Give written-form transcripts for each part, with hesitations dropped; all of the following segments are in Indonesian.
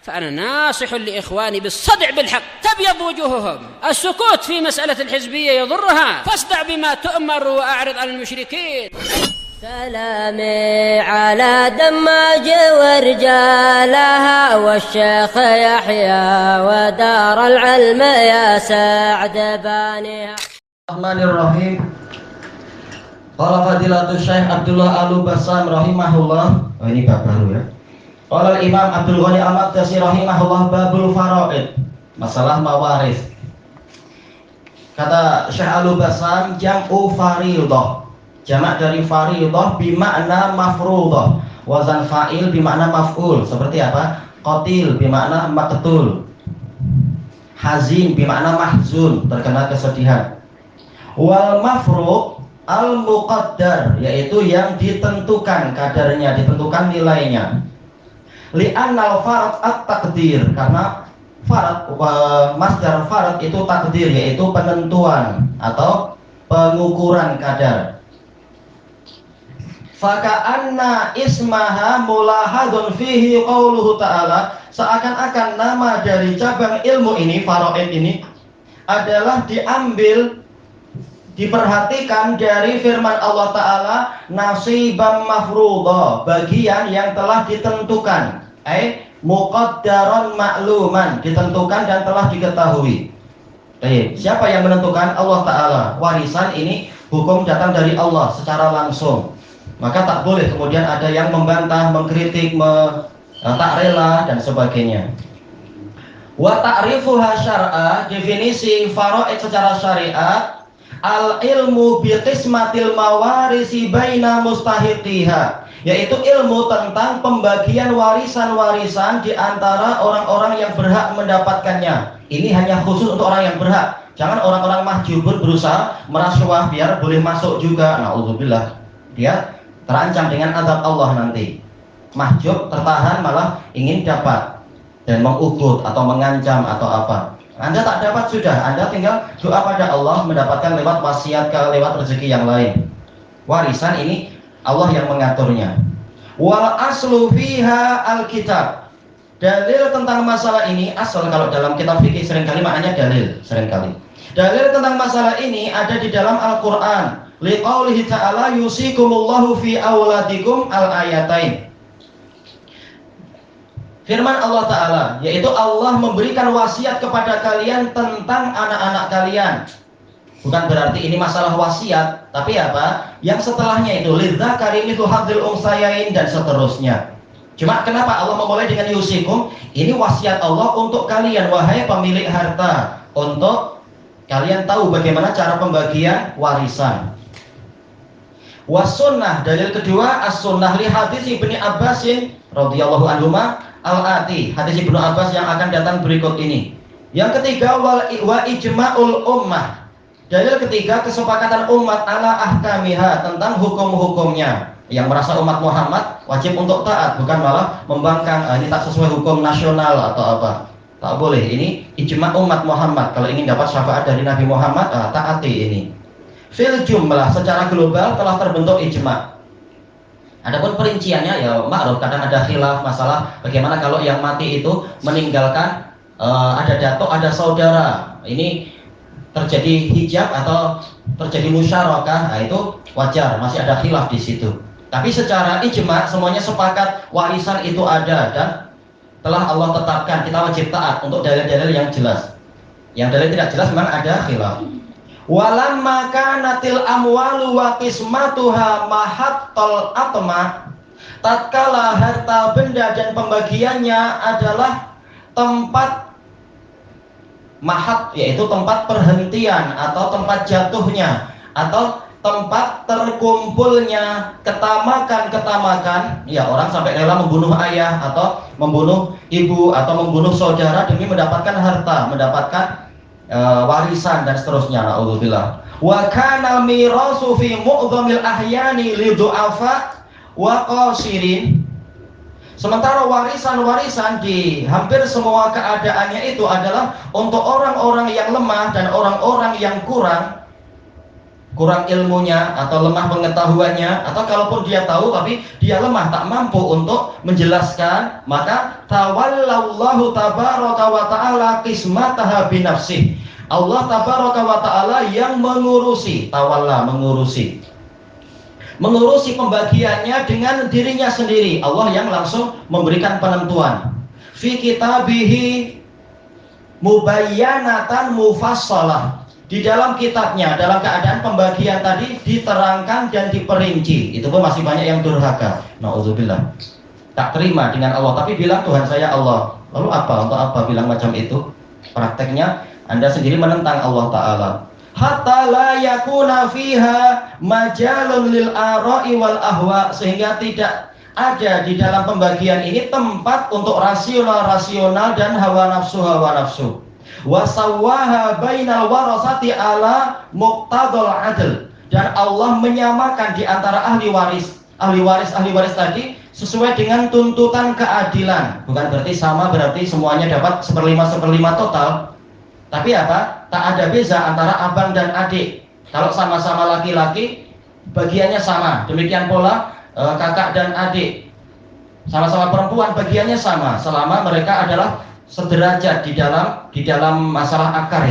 فأنا ناصح لإخواني بالصدع بالحق تبيض وجوههم. السكوت في مسألة الحزبية يضرها، فاصدع بما تؤمر وأعرض عن المشركين. سلامي على دماج ورجالها والشيخ يحيى ودار العلم يا سعد بانيها. Bismillahirrahmanirrahim. Qala Fadilatul Syekh Abdullah Al-Bassam rahimahullah. Oh, ini bab baru ya. Qala Imam Abdul Ghani Al-Maqdisi rahimahullah babul faraid. Masalah mawaris. Kata Syekh Al-Bassam jam'u fariidah. Jamak dari fariidah bimakna mafruḍah. Wazan fa'il bimakna maf'ul. Seperti apa? Qatil bimakna maqtul. Hazin bimakna mahzun, terkena kesedihan. Wal mafruq al muqaddar, yaitu yang ditentukan kadarnya, ditentukan nilainya. Li'annal farad at-taqdir, karena farad masdar farad itu takdir, yaitu penentuan atau pengukuran kadar. Faka'anna ismaha mulahadun fihi qauluhu ta'ala, seakan-akan nama dari cabang ilmu ini, faraid ini adalah diambil, diperhatikan dari firman Allah Ta'ala, nasibam mafruḍah, bagian yang telah ditentukan, muqaddaron ma'luman, ditentukan dan telah diketahui. Siapa yang menentukan? Allah Ta'ala. Warisan ini hukum datang dari Allah secara langsung, maka tak boleh kemudian ada yang membantah, mengkritik, tak rela dan sebagainya. Wa ta'rifuha syar'a, definisi faraid secara syariat, al ilmu bi qismatil mawarisi baina mustahiqiha, yaitu ilmu tentang pembagian warisan-warisan di antara orang-orang yang berhak mendapatkannya. Ini hanya khusus untuk orang yang berhak. Jangan orang-orang mahjubun berusaha merasuah biar boleh masuk juga. Na'udzubillah. Dia terancam dengan azab Allah nanti. Mahjub tertahan malah ingin dapat dan mengugut atau mengancam atau apa. Anda tak dapat sudah, Anda tinggal doa pada Allah mendapatkan lewat wasiat, lewat rezeki yang lain. Warisan ini Allah yang mengaturnya. Wal aslu fiha alkitab. Dalil tentang masalah ini, asal kalau dalam kitab fikih seringkali maknanya dalil, seringkali. Dalil tentang masalah ini ada di dalam Al-Qur'an. Liqaulihi ta'ala yusikumullahu fi auladikum al-ayatain. Firman Allah Ta'ala, yaitu Allah memberikan wasiat kepada kalian tentang anak-anak kalian. Bukan berarti ini masalah wasiat, tapi apa? Yang setelahnya itu lidzakari mithlu hadzil unsayain dan seterusnya. Cuma kenapa Allah memulai dengan yusikum? Ini wasiat Allah untuk kalian, wahai pemilik harta, untuk kalian tahu bagaimana cara pembagian warisan. Wasunnah, dalil kedua as-sunnah li hadis Ibnu Abbasin radhiyallahu anhuma al-ati, hadis Ibnu Abbas yang akan datang berikut ini. Yang ketiga wa ijma'ul ummah, dalil ketiga kesepakatan umat ala ahkamiha, tentang hukum-hukumnya. Yang merasa umat Muhammad wajib untuk taat, bukan malah membangkang ini tak sesuai hukum nasional atau apa. Tak boleh, ini ijma' umat Muhammad. Kalau ingin dapat syafaat dari Nabi Muhammad, taati ini. Fil jumlah, secara global telah terbentuk ijma'. Adapun perinciannya ya ma'ruf, kadang ada khilaf masalah bagaimana kalau yang mati itu meninggalkan ada datuk, ada saudara. Ini terjadi hijab atau terjadi musyarakah, nah itu wajar, masih ada khilaf di situ. Tapi secara ijma' semuanya sepakat warisan itu ada dan telah Allah tetapkan, kita wajib taat untuk dalil-dalil yang jelas. Yang dalil tidak jelas memang ada khilaf. Walamma kanatil amwalu wa qismatuha mahattal atma, tatkala harta benda dan pembagiannya adalah tempat mahat, yaitu tempat perhentian atau tempat jatuhnya atau tempat terkumpulnya ketamakan, ya orang sampai rela membunuh ayah atau membunuh ibu atau membunuh saudara demi mendapatkan harta, mendapatkan warisan dan seterusnya. Na'udzubillah. Wa kana mirasu fi mu'dhamil ahyani li du'afa wa qasirin. Sementara warisan-warisan di hampir semua keadaannya itu adalah untuk orang-orang yang lemah dan orang-orang yang kurang. kurang ilmunya atau lemah pengetahuannya, atau kalaupun dia tahu tapi dia lemah tak mampu untuk menjelaskan, maka tawallallahu tabaraka wa ta'ala qismataha binafsih. Allah tabaraka wa ta'ala yang mengurusi, tawalla mengurusi pembagiannya dengan dirinya sendiri. Allah yang langsung memberikan penentuan. Fi kitabihi mubayyanatan mufassalah. Di dalam kitabnya, dalam keadaan pembagian tadi diterangkan dan diperinci. Itu pun masih banyak yang durhaka. Nauzubillah. Tak terima dengan Allah, tapi bilang Tuhan saya Allah. Lalu apa? Untuk apa bilang macam itu? Prakteknya Anda sendiri menentang Allah Ta'ala. Hatta la yakuna fiha majalun lil ara'i wal ahwa, sehingga tidak ada di dalam pembagian ini tempat untuk rasional dan hawa nafsu. Wasawwaha bainal warasati ala muqtadul adl, dan Allah menyamakan di antara ahli waris tadi sesuai dengan tuntutan keadilan. Bukan berarti sama berarti semuanya dapat seperlima total, tapi apa? Tak ada beza antara abang dan adik. Kalau sama-sama laki-laki bagiannya sama, demikian pula kakak dan adik sama-sama perempuan bagiannya sama, selama mereka adalah sederajat di dalam masalah akar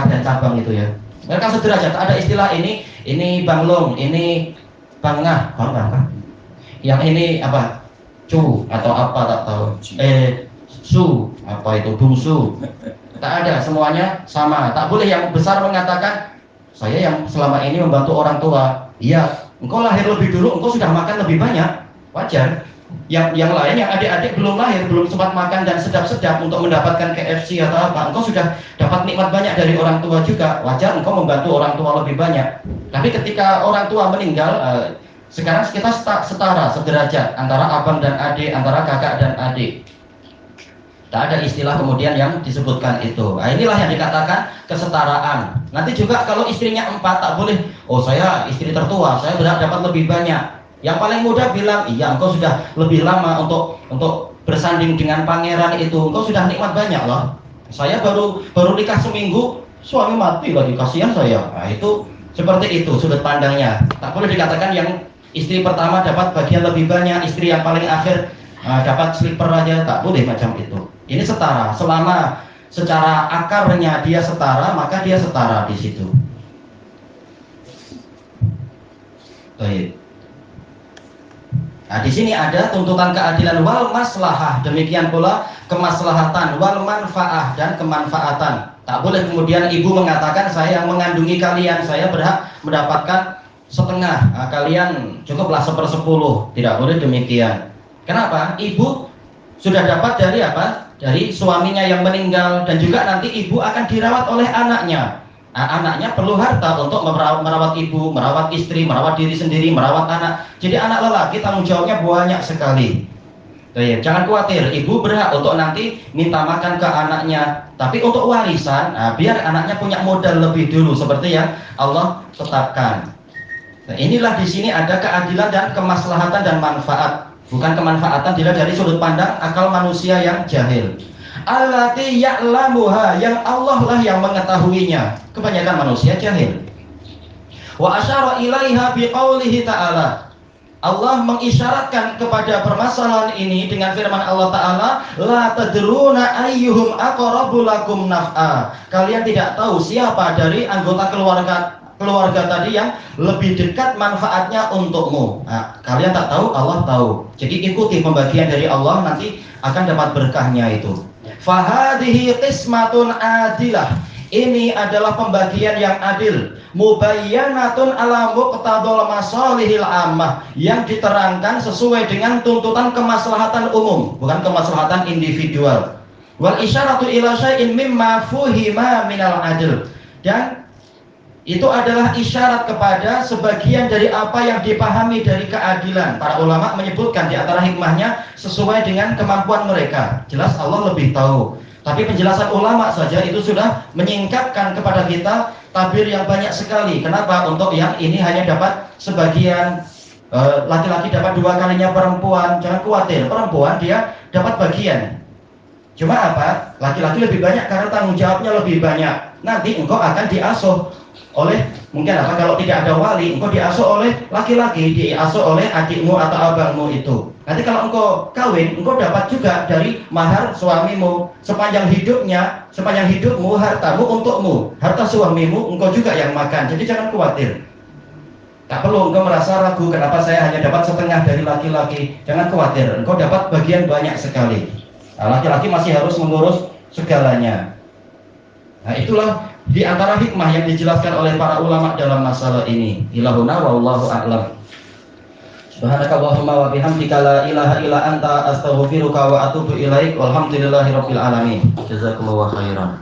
dan cabang itu ya. Mereka sederajat, tak ada istilah ini Bang Long, ini Bang Ngah, yang ini apa? Cu atau apa tak tahu. Su, apa itu bungsu. Tak ada, semuanya sama. Tak boleh yang besar mengatakan saya yang selama ini membantu orang tua. Iya, engkau lahir lebih dulu, engkau sudah makan lebih banyak. Wajar. Yang lain, yang adik-adik belum lahir, belum sempat makan dan sedap-sedap untuk mendapatkan KFC atau apa, engkau sudah dapat nikmat banyak dari orang tua juga. Wajar engkau membantu orang tua lebih banyak. Tapi ketika orang tua meninggal, sekarang kita setara, sederajat antara abang dan adik, antara kakak dan adik. Tak ada istilah kemudian yang disebutkan itu. Nah, inilah yang dikatakan kesetaraan. Nanti juga kalau istrinya 4, tak boleh, oh saya istri tertua, saya berhak dapat lebih banyak. Yang paling muda bilang, iya engkau sudah lebih lama untuk bersanding dengan pangeran itu, engkau sudah nikmat banyak loh. Saya baru nikah seminggu, suami mati lagi, kasihan saya. Nah, itu seperti itu sudut pandangnya. Tak boleh dikatakan yang istri pertama dapat bagian lebih banyak, istri yang paling akhir dapat slipper aja, tak boleh macam itu. Ini setara, selama secara akarnya dia setara, maka dia setara di situ. Baik. Nah, di sini ada tuntutan keadilan wal maslahah, demikian pula kemaslahatan, wal manfaah dan kemanfaatan. Tak boleh kemudian ibu mengatakan saya yang mengandungi kalian, saya berhak mendapatkan setengah, nah, kalian cukuplah 1/10. Tidak boleh demikian. Kenapa? Ibu sudah dapat dari apa? Dari suaminya yang meninggal, dan juga nanti ibu akan dirawat oleh anaknya. Nah, anaknya perlu harta untuk merawat ibu, merawat istri, merawat diri sendiri, merawat anak. Jadi anak lelaki tanggung jawabnya banyak sekali. Jangan khawatir, ibu berhak untuk nanti minta makan ke anaknya. Tapi untuk warisan, biar anaknya punya modal lebih dulu, seperti yang Allah tetapkan. Nah, inilah di sini ada keadilan dan kemaslahatan dan manfaat. Bukan kemanfaatan dilihat dari sudut pandang akal manusia yang jahil. Allati ya'lamuha, yang Allah lah yang mengetahuinya. Kebanyakan manusia jahil. Wa asyara ilaiha biqaulihi ta'ala. Allah mengisyaratkan kepada permasalahan ini dengan firman Allah Ta'ala, la tadruna ayyuhum aqrabu lakum naf'a. Kalian tidak tahu siapa dari anggota keluarga tadi yang lebih dekat manfaatnya untukmu. Nah, kalian tak tahu, Allah tahu. Jadi ikuti pembagian dari Allah, nanti akan dapat berkahnya itu. Fahadihi qismatun adilah. Ini adalah pembagian yang adil. Mubayyanatun ala muqtadul masalihil ammah, yang diterangkan sesuai dengan tuntutan kemaslahatan umum, bukan kemaslahatan individual. Wal isyaratu ila syai'in mimma fuhima minal adil. Dan itu adalah isyarat kepada sebagian dari apa yang dipahami dari keadilan. Para ulama menyebutkan di antara hikmahnya sesuai dengan kemampuan mereka. Jelas Allah lebih tahu. Tapi penjelasan ulama saja itu sudah menyingkapkan kepada kita tabir yang banyak sekali. Kenapa? Untuk yang ini hanya dapat sebagian, laki-laki dapat 2 kalinya perempuan. Jangan khawatir, perempuan dia dapat bagian. Cuma apa? Laki-laki lebih banyak karena tanggung jawabnya lebih banyak. Nanti engkau akan diasuh oleh, mungkin apa, kalau tidak ada wali, engkau diasuh oleh laki-laki, diasuh oleh adikmu atau abangmu itu. Nanti kalau engkau kawin, engkau dapat juga dari mahar suamimu. Sepanjang hidupmu, hartamu untukmu. Harta suamimu, engkau juga yang makan. Jadi jangan khawatir. Tak perlu engkau merasa ragu, kenapa saya hanya dapat setengah dari laki-laki. Jangan khawatir, engkau dapat bagian banyak sekali. Nah, laki-laki masih harus mengurus segalanya. Nah, itulah di antara hikmah yang dijelaskan oleh para ulama dalam masalah ini. Ilahuna wallahu a'lam. Subhanakallahumma wa bihamdika la ilaha illa anta astaghfiruka wa atubu ilaik. Walhamdulillahirabbil alamin. Jazakumullahu khairan.